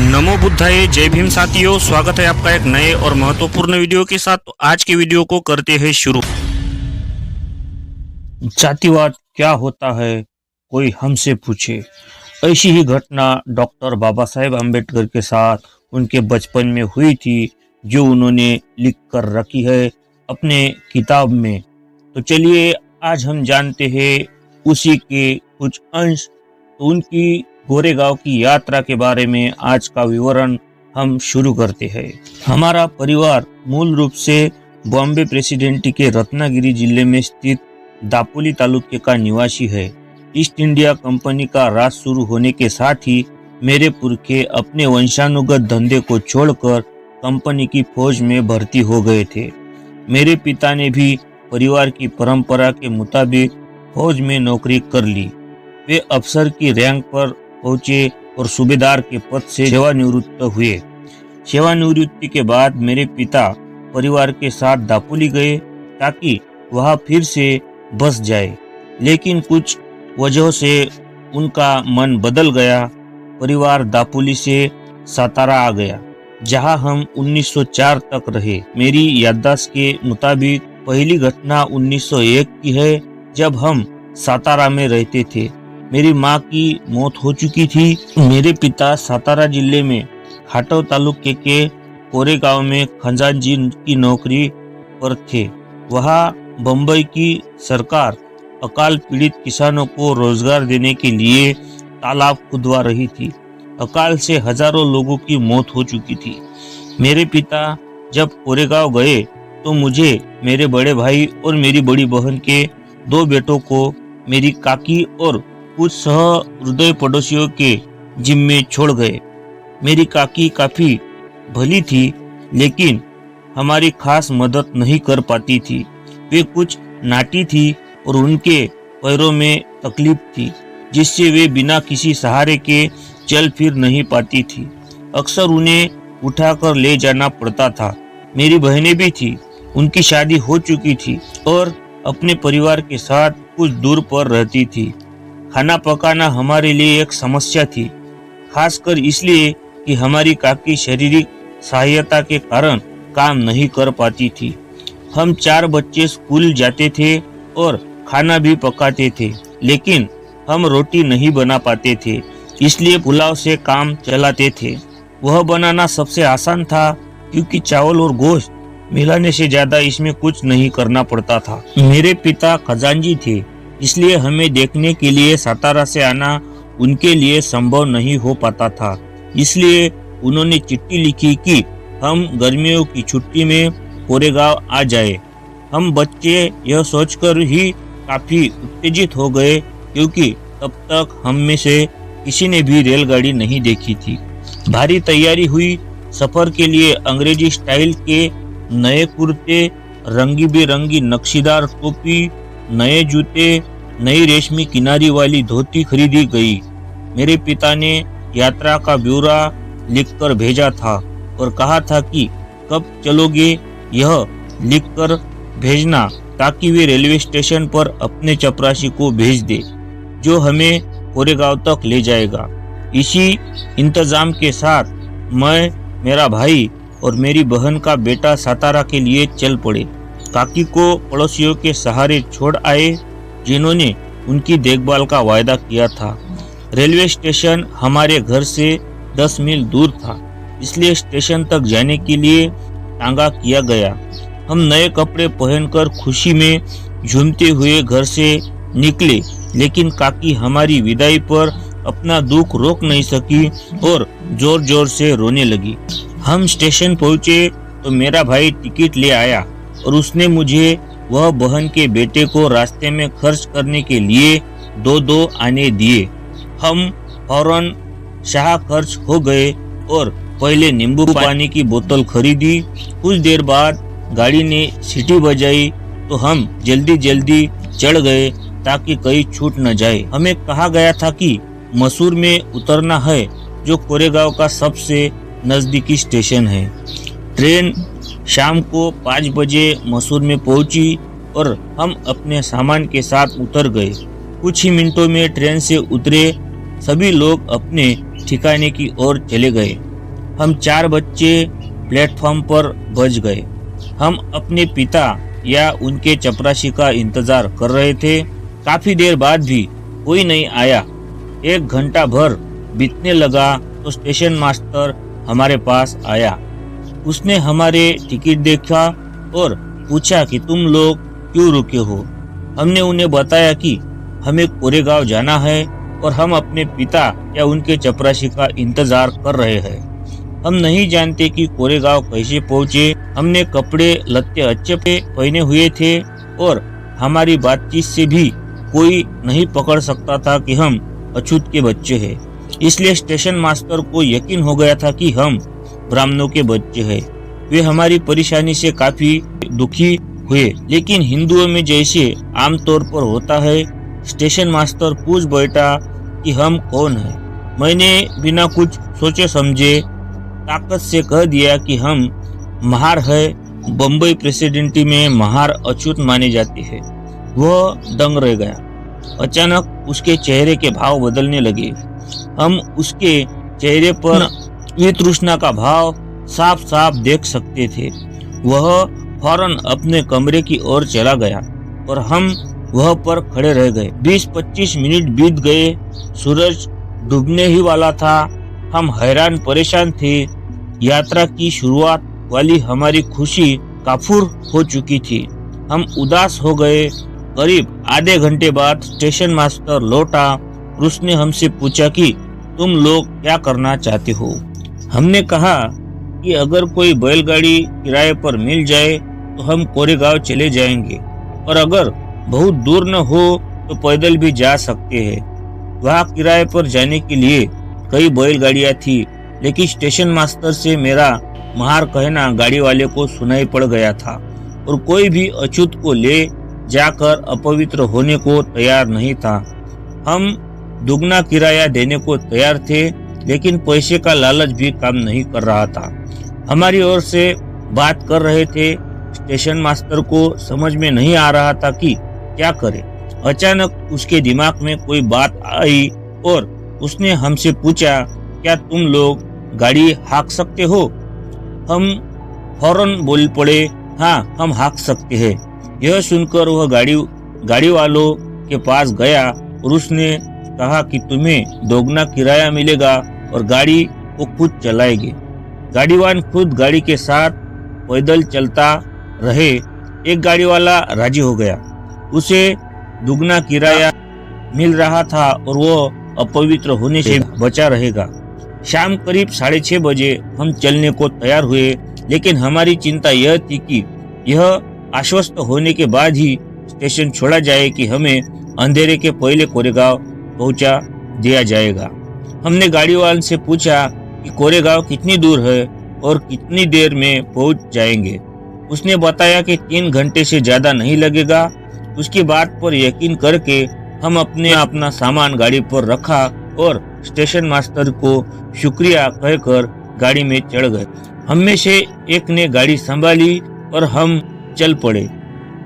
नमो बुद्धाय, जय भीम साथियों। स्वागत है आपका एक नए और महत्वपूर्ण वीडियो के साथ। तो आज के वीडियो को करते हैं शुरू। जातिवाद क्या होता है, कोई हमसे पूछे। ऐसी ही घटना डॉक्टर बाबा साहेब अम्बेडकर के साथ उनके बचपन में हुई थी, जो उन्होंने लिख कर रखी है अपने किताब में। तो चलिए आज हम जानते हैं उसी के कुछ अंश। तो उनकी गोरेगांव की यात्रा के बारे में आज का विवरण हम शुरू करते हैं। हमारा परिवार मूल रूप से बॉम्बे प्रेसिडेंसी के रत्नागिरी जिले में स्थित दापोली तालुके का निवासी है। ईस्ट इंडिया कंपनी का राज शुरू होने के साथ ही मेरे पुरखे अपने वंशानुगत धंधे को छोड़कर कंपनी की फौज में भर्ती हो गए थे। मेरे पिता ने भी परिवार की परंपरा के मुताबिक फौज में नौकरी कर ली। वे अफसर की रैंक पर पहुंचे और सूबेदार के पद से सेवानिवृत्त हुए। सेवानिवृत्ति के बाद मेरे पिता परिवार के साथ दापोली गए ताकि वहां फिर से बस जाए, लेकिन कुछ वजहों से उनका मन बदल गया। परिवार दापोली से सातारा आ गया, जहां हम 1904 तक रहे। मेरी याददाश्त के मुताबिक पहली घटना 1901 की है, जब हम सातारा में रहते थे। मेरी माँ की मौत हो चुकी थी। मेरे पिता सातारा जिले में खाटव तालुके के कोरेगांव में खजांची की नौकरी पर थे। वहाँ बम्बई की सरकार अकाल पीड़ित किसानों को रोजगार देने के लिए तालाब खुदवा रही थी। अकाल से हजारों लोगों की मौत हो चुकी थी। मेरे पिता जब कोरेगांव गए तो मुझे, मेरे बड़े भाई और मेरी बड़ी बहन के 2 बेटों को मेरी काकी और कुछ सहृदय पड़ोसियों के जिम्मे छोड़ गए। मेरी काकी काफी भली थी, लेकिन हमारी खास मदद नहीं कर पाती थी। वे कुछ नाटी थी और उनके पैरों में तकलीफ थी, जिससे वे बिना किसी सहारे के चल फिर नहीं पाती थी। अक्सर उन्हें उठाकर ले जाना पड़ता था। मेरी बहनें भी थी, उनकी शादी हो चुकी थी और अपने परिवार के साथ कुछ दूर पर रहती थी। खाना पकाना हमारे लिए एक समस्या थी, खासकर इसलिए कि हमारी काकी शारीरिक सहायता के कारण काम नहीं कर पाती थी। हम 4 बच्चे स्कूल जाते थे और खाना भी पकाते थे, लेकिन हम रोटी नहीं बना पाते थे, इसलिए पुलाव से काम चलाते थे। वह बनाना सबसे आसान था, क्योंकि चावल और गोश्त मिलाने से ज्यादा इसमें कुछ नहीं करना पड़ता था। मेरे पिता खजांची थे, इसलिए हमें देखने के लिए सातारा से आना उनके लिए संभव नहीं हो पाता था। इसलिए उन्होंने चिट्ठी लिखी कि हम गर्मियों की छुट्टी में कोरेगांव आ जाए। हम बच्चे यह सोचकर ही काफी उत्तेजित हो गए, क्योंकि तब तक हम में से किसी ने भी रेलगाड़ी नहीं देखी थी। भारी तैयारी हुई। सफर के लिए अंग्रेजी स्टाइल के नए कुर्ते, रंगी बिरंगी नक्शीदार टोपी, नए जूते, नई रेशमी किनारी वाली धोती खरीदी गई। मेरे पिता ने यात्रा का ब्यौरा लिखकर भेजा था और कहा था कि कब चलोगे यह लिखकर भेजना, ताकि वे रेलवे स्टेशन पर अपने चपरासी को भेज दे, जो हमें कोरेगांव तक ले जाएगा। इसी इंतजाम के साथ मैं, मेरा भाई और मेरी बहन का बेटा सातारा के लिए चल पड़े। काकी को पड़ोसियों के सहारे छोड़ आए, जिन्होंने उनकी देखभाल का वायदा किया था। रेलवे स्टेशन हमारे घर से 10 मील दूर था, इसलिए स्टेशन तक जाने के लिए तांगा किया गया। हम नए कपड़े पहनकर खुशी में झूमते हुए घर से निकले, लेकिन काकी हमारी विदाई पर अपना दुख रोक नहीं सकी और जोर जोर से रोने लगी। हम स्टेशन पहुंचे तो मेरा भाई टिकट ले आया और उसने मुझे वह बहन के बेटे को रास्ते में खर्च करने के लिए 2 आने दिए। हम फौरन शाह खर्च हो गए और पहले नींबू पानी की बोतल खरीदी। कुछ देर बाद गाड़ी ने सीटी बजाई तो हम जल्दी जल्दी चढ़ गए ताकि कहीं छूट न जाए। हमें कहा गया था कि मसूर में उतरना है, जो कोरेगांव का सबसे नजदीकी स्टेशन है। ट्रेन शाम को 5 बजे मसूर में पहुंची और हम अपने सामान के साथ उतर गए। कुछ ही मिनटों में ट्रेन से उतरे सभी लोग अपने ठिकाने की ओर चले गए। हम 4 बच्चे प्लेटफॉर्म पर बच गए। हम अपने पिता या उनके चपरासी का इंतजार कर रहे थे। काफी देर बाद भी कोई नहीं आया। 1 घंटा भर बीतने लगा तो स्टेशन मास्टर हमारे पास आया। उसने हमारे टिकट देखा और पूछा कि तुम लोग क्यों रुके हो। हमने उन्हें बताया कि हमें कोरेगांव जाना है और हम अपने पिता या उनके चपरासी का इंतजार कर रहे हैं। हम नहीं जानते कि कोरेगांव कैसे पहुँचे। हमने कपड़े लत्ते अच्छे पहने हुए थे और हमारी बातचीत से भी कोई नहीं पकड़ सकता था कि हम अछूत के बच्चे हैं। इसलिए स्टेशन मास्टर को यकीन हो गया था कि हम ब्राह्मणों के बच्चे हैं। वे हमारी परेशानी से काफी दुखी हुए, लेकिन हिंदुओं में जैसे आमतौर पर होता है, स्टेशन मास्टर पूछ बैठा कि हम कौन हैं। मैंने बिना कुछ सोचे समझे ताकत से कह दिया कि हम महार है। बम्बई प्रेसिडेंटी में महार अछूत माने जाते हैं। वह दंग रह गया। अचानक उसके चेहरे के भाव बदलने लगे। हम उसके चेहरे पर वितृष्णा का भाव साफ साफ देख सकते थे। वह फौरन अपने कमरे की ओर चला गया और हम वह पर खड़े रह गए। 20-25 मिनट बीत गए। सूरज डूबने ही वाला था। हम हैरान परेशान थे। यात्रा की शुरुआत वाली हमारी खुशी काफूर हो चुकी थी। हम उदास हो गए। करीब आधे घंटे बाद स्टेशन मास्टर लौटा। उसने हमसे पूछा कि तुम लोग क्या करना चाहते हो। हमने कहा कि अगर कोई बैलगाड़ी किराए पर मिल जाए तो हम कोरेगांव चले जाएंगे, और अगर बहुत दूर न हो तो पैदल भी जा सकते हैं। वहाँ किराए पर जाने के लिए कई बैलगाड़ियाँ थी, लेकिन स्टेशन मास्टर से मेरा महार कहना गाड़ी वाले को सुनाई पड़ गया था और कोई भी अछूत को ले जाकर अपवित्र होने को तैयार नहीं था। हम दुगना किराया देने को तैयार थे, लेकिन पैसे का लालच भी काम नहीं कर रहा था। हमारी ओर से बात कर रहे थे। स्टेशन मास्टर को समझ में नहीं आ रहा था कि क्या करे। अचानक उसके दिमाग में कोई बात आई और उसने हमसे पूछा, क्या तुम लोग गाड़ी हाँक सकते हो? हम फौरन बोल पड़े, हाँ हम हाँक सकते हैं। यह सुनकर वह गाड़ी वालों के पास गया और उसने कहा कि तुम्हें दोगुना किराया मिलेगा और गाड़ी को खुद चलाएंगे। गाड़ीवान खुद गाड़ी के साथ पैदल चलता रहे। एक गाड़ी वाला राजी हो गया। उसे दुगना किराया मिल रहा था और वो अपवित्र होने से बचा रहेगा। शाम करीब 6:30 बजे हम चलने को तैयार हुए, लेकिन हमारी चिंता यह थी कि यह आश्वस्त होने के बाद ही स्टेशन छोड़ा जाए कि हमें अंधेरे के पहले कोरेगांव पहुंचा दिया जाएगा। हमने गाड़ीवाले से पूछा कि कोरेगांव कितनी दूर है और कितनी देर में पहुंच जाएंगे। उसने बताया कि 3 घंटे से ज्यादा नहीं लगेगा। उसकी बात पर यकीन करके हम अपना सामान गाड़ी पर रखा और स्टेशन मास्टर को शुक्रिया कहकर गाड़ी में चढ़ गए। हम में से एक ने गाड़ी संभाली और हम चल पड़े।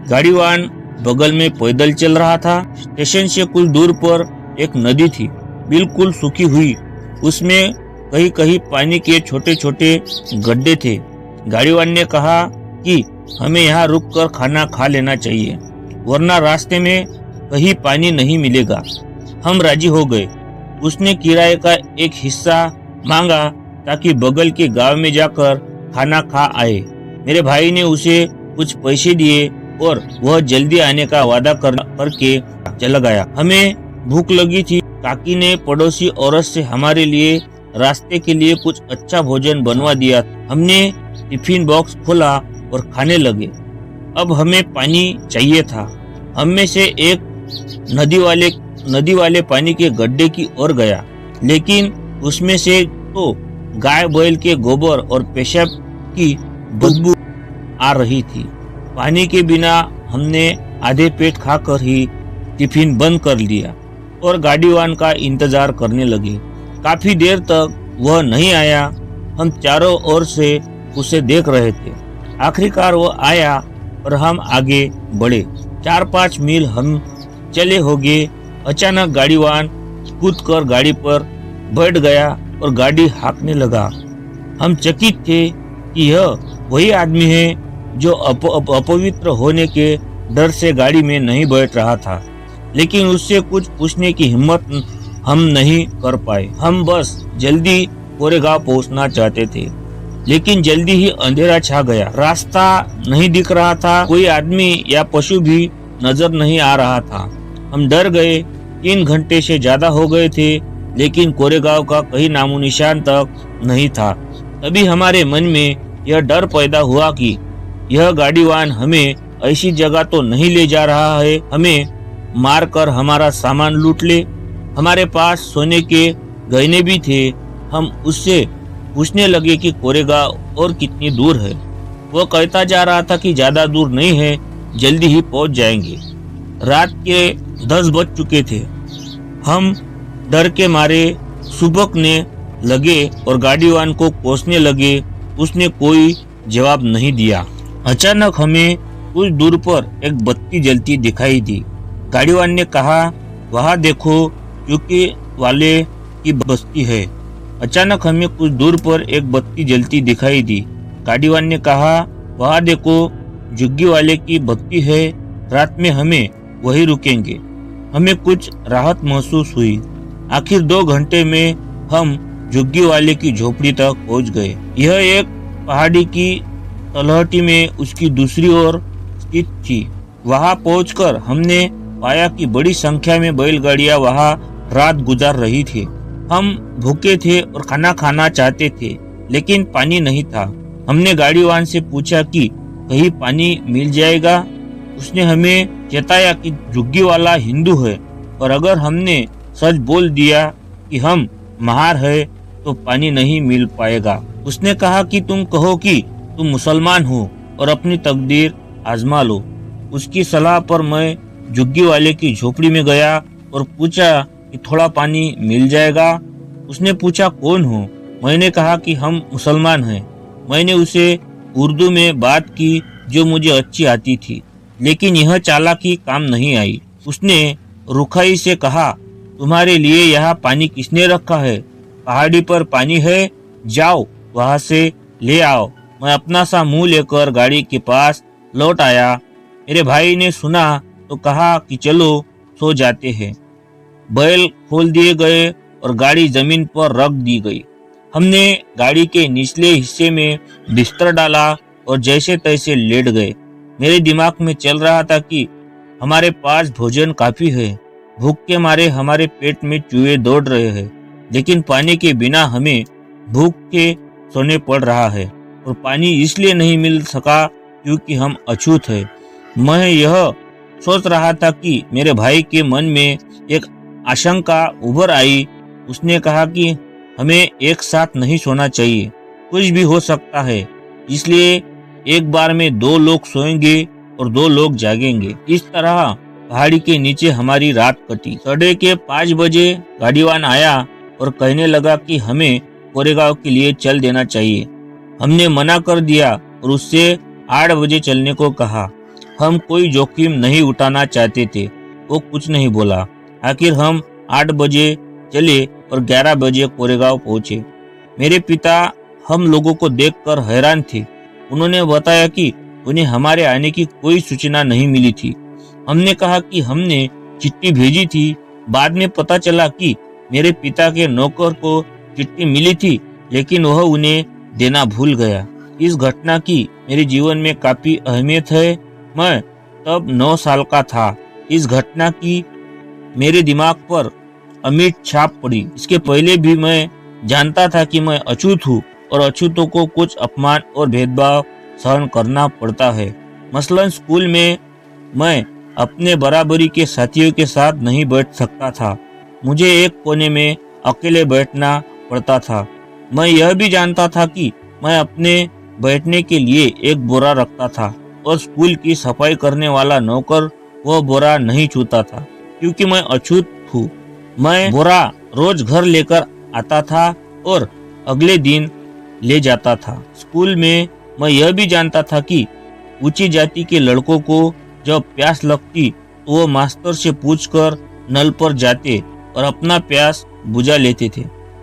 गाड़ीवान बगल में पैदल चल रहा था। स्टेशन से कुछ दूर पर एक नदी थी, बिल्कुल सूखी हुई। उसमें कहीं कहीं पानी के छोटे छोटे गड्ढे थे। गाड़ीवान ने कहा कि हमें यहाँ रुककर खाना खा लेना चाहिए, वरना रास्ते में कहीं पानी नहीं मिलेगा। हम राजी हो गए। उसने किराए का एक हिस्सा मांगा ताकि बगल के गांव में जाकर खाना खा आए। मेरे भाई ने उसे कुछ पैसे दिए और वह जल्दी आने का वादा करके चला गया। हमें भूख लगी थी। काकी ने पड़ोसी औरत से हमारे लिए रास्ते के लिए कुछ अच्छा भोजन बनवा दिया। हमने टिफिन बॉक्स खोला और खाने लगे। अब हमें पानी चाहिए था। हम में से एक नदी वाले पानी के गड्ढे की ओर गया, लेकिन उसमें से तो गाय बैल के गोबर और पेशाब की बदबू आ रही थी। पानी के बिना हमने आधे पेट खाकर ही टिफिन बंद कर लिया और गाड़ीवान का इंतजार करने लगे। काफी देर तक वह नहीं आया। हम चारों ओर से उसे देख रहे थे। आखिरकार वो आया और हम आगे बढ़े। 4-5 मील हम चले होंगे। अचानक गाड़ीवान कूदकर गाड़ी पर बैठ गया और गाड़ी हाँकने लगा। हम चकित थे कि यह वही आदमी है जो अपवित्र होने के डर से गाड़ी में नहीं बैठ रहा था, लेकिन उससे कुछ पूछने की हिम्मत हम नहीं कर पाए। हम बस जल्दी कोरेगांव पहुंचना चाहते थे, लेकिन जल्दी ही अंधेरा छा गया। रास्ता नहीं दिख रहा था, कोई आदमी या पशु भी नजर नहीं आ रहा था। हम डर गए। 3 घंटे से ज्यादा हो गए थे, लेकिन कोरेगांव का कहीं नामो निशान तक नहीं था। तभी हमारे मन में यह डर पैदा हुआ कि यह गाड़ीवान हमें ऐसी जगह तो नहीं ले जा रहा है हमें मार कर हमारा सामान लूट ले। हमारे पास सोने के गहने भी थे। हम उससे पूछने लगे कि कोरेगांव और कितनी दूर है। वो कहता जा रहा था कि ज्यादा दूर नहीं है, जल्दी ही पहुंच जाएंगे। रात के 10 बज चुके थे। हम डर के मारे सुबकने लगे और गाड़ीवान को कोसने लगे। उसने कोई जवाब नहीं दिया। अचानक हमें कुछ दूर पर एक बत्ती जलती दिखाई दी। गाड़ीवान ने कहा, वहां देखो, चुकी वाले की बस्ती है। अचानक हमें कुछ दूर पर एक बत्ती जलती दिखाई दी। गाड़ीवान ने कहा, वहां देखो, झुग्गी वाले की बत्ती है। रात में हमें वही रुकेंगे। हमें कुछ राहत महसूस हुई। आखिर 2 घंटे में हम झुग्गी वाले की झोपड़ी तक पहुंच गए। यह एक पहाड़ी की तलहटी में उसकी दूसरी ओर स्थित थी। वहां पहुंचकर हमने पाया कि बड़ी संख्या में बैलगाड़ियां वहां रात गुजार रही थी। हम भूखे थे और खाना खाना चाहते थे, लेकिन पानी नहीं था। हमने गाड़ीवान से पूछा कि कहीं पानी मिल जाएगा। उसने हमें चेताया कि झुग्गी वाला हिंदू है और अगर हमने सच बोल दिया कि हम महार है तो पानी नहीं मिल पाएगा। उसने कहा कि तुम कहो कि तुम मुसलमान हो और अपनी तकदीर आजमा लो। उसकी सलाह पर मैं झुग्गी वाले की झोपड़ी में गया और पूछा कि थोड़ा पानी मिल जाएगा। उसने पूछा, कौन हो? मैंने कहा कि हम मुसलमान हैं। मैंने उसे उर्दू में बात की जो मुझे अच्छी आती थी, लेकिन यह चालाकी काम नहीं आई। उसने रुखाई से कहा, तुम्हारे लिए यहाँ पानी किसने रखा है? पहाड़ी पर पानी है, जाओ वहां से ले आओ। मैं अपना सा मुंह लेकर गाड़ी के पास लौट आया। मेरे भाई ने सुना तो कहा कि चलो सो जाते हैं। बैल खोल दिए गए और गाड़ी जमीन पर रख दी गई। हमने गाड़ी के निचले हिस्से में बिस्तर डाला और जैसे तैसे लेट गए। मेरे दिमाग में चल रहा था कि हमारे पास भोजन काफी है। भूख के मारे हमारे पेट में चूहे दौड़ रहे हैं, लेकिन पानी के बिना हमें भूख के सोने पड़ रहा है और पानी इसलिए नहीं मिल सका क्योंकि हम अछूत हैं। मैं यह सोच रहा था कि मेरे भाई के मन में एक आशंका उभर आई। उसने कहा कि हमें एक साथ नहीं सोना चाहिए, कुछ भी हो सकता है, इसलिए एक बार में 2 लोग सोएंगे और 2 लोग जागेंगे। इस तरह पहाड़ी के नीचे हमारी रात कटी। साढ़े के 5 बजे गाड़ीवान आया और कहने लगा कि हमें कोरेगांव के लिए चल देना चाहिए। हमने मना कर दिया और उससे 8 बजे चलने को कहा। हम कोई जोखिम नहीं उठाना चाहते थे। वो कुछ नहीं बोला। आखिर हम 8 बजे चले और 11 बजे कोरेगांव पहुंचे। मेरे पिता हम लोगों को देखकर हैरान थे। उन्होंने बताया कि उन्हें हमारे आने की कोई सूचना नहीं मिली थी। हमने कहा कि हमने चिट्ठी भेजी थी। बाद में पता चला कि मेरे पिता के नौकर को चिट्ठी मिली थी, लेकिन वह उन्हें देना भूल गया। इस घटना की मेरे जीवन में काफी अहमियत है। मैं तब 9 साल का था। इस घटना की मेरे दिमाग पर अमिट छाप पड़ी। इसके पहले भी मैं जानता था कि मैं अछूत हूँ और अछूतों को कुछ अपमान और भेदभाव सहन करना पड़ता है। मसलन स्कूल में मैं अपने बराबरी के साथियों के साथ नहीं बैठ सकता था। मुझे एक कोने में अकेले बैठना पड़ता था। मैं यह भी जानता था कि मैं अपने बैठने के लिए एक बोरा रखता था और स्कूल की सफाई करने वाला नौकर वह बोरा नहीं छूता था क्योंकि मैं अछूत हूँ। मैं बोरा रोज घर लेकर आता था और अगले दिन ले जाता था। स्कूल में मैं यह भी जानता था कि ऊंची जाति के लड़कों को जब प्यास लगती तो वो मास्टर से पूछकर नल पर जाते और अपना प्यास बुझा लेते थे,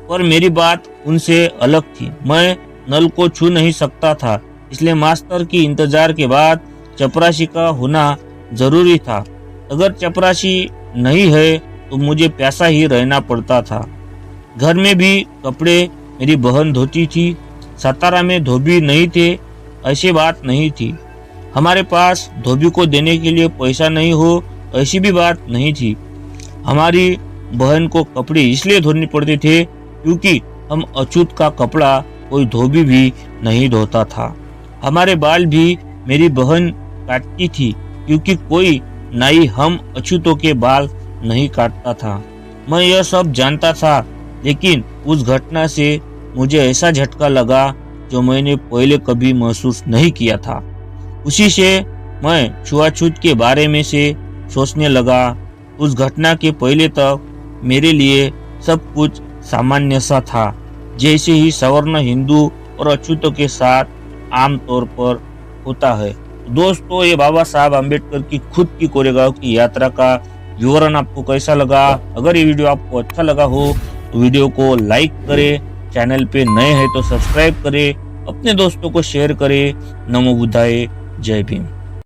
पर मेरी बात उनसे अलग थी। मैं नल को छू नहीं सकता था, इसलिए मास्टर की इंतजार के बाद चपरासी का होना जरूरी था। अगर चपरासी नहीं है तो मुझे प्यासा ही रहना पड़ता था। घर में भी कपड़े मेरी बहन धोती थी। सातारा में धोबी नहीं थे ऐसी बात नहीं थी। हमारे पास धोबी को देने के लिए पैसा नहीं हो ऐसी भी बात नहीं थी। हमारी बहन को कपड़े इसलिए धोने पड़ते थे क्योंकि हम अछूत का कपड़ा कोई धोबी भी नहीं धोता था। हमारे बाल भी मेरी बहन काटती थी क्योंकि कोई नाई हम अछूतों के बाल नहीं काटता था। मैं यह सब जानता था, लेकिन उस घटना से मुझे ऐसा झटका लगा जो मैंने पहले कभी महसूस नहीं किया था। उसी से मैं छुआछूत के बारे में से सोचने लगा। उस घटना के पहले तक मेरे लिए सब कुछ सामान्य सा था, जैसे ही सवर्ण हिंदू और अछूतों के साथ आम तौर पर होता है। दोस्तों, ये बाबा साहब अम्बेडकर की खुद की कोरेगांव की यात्रा का विवरण आपको कैसा लगा? अगर ये वीडियो आपको अच्छा लगा हो तो वीडियो को लाइक करें, चैनल पे नए हैं तो सब्सक्राइब करें, अपने दोस्तों को शेयर करें। नमो बुद्धाय, जय भीम।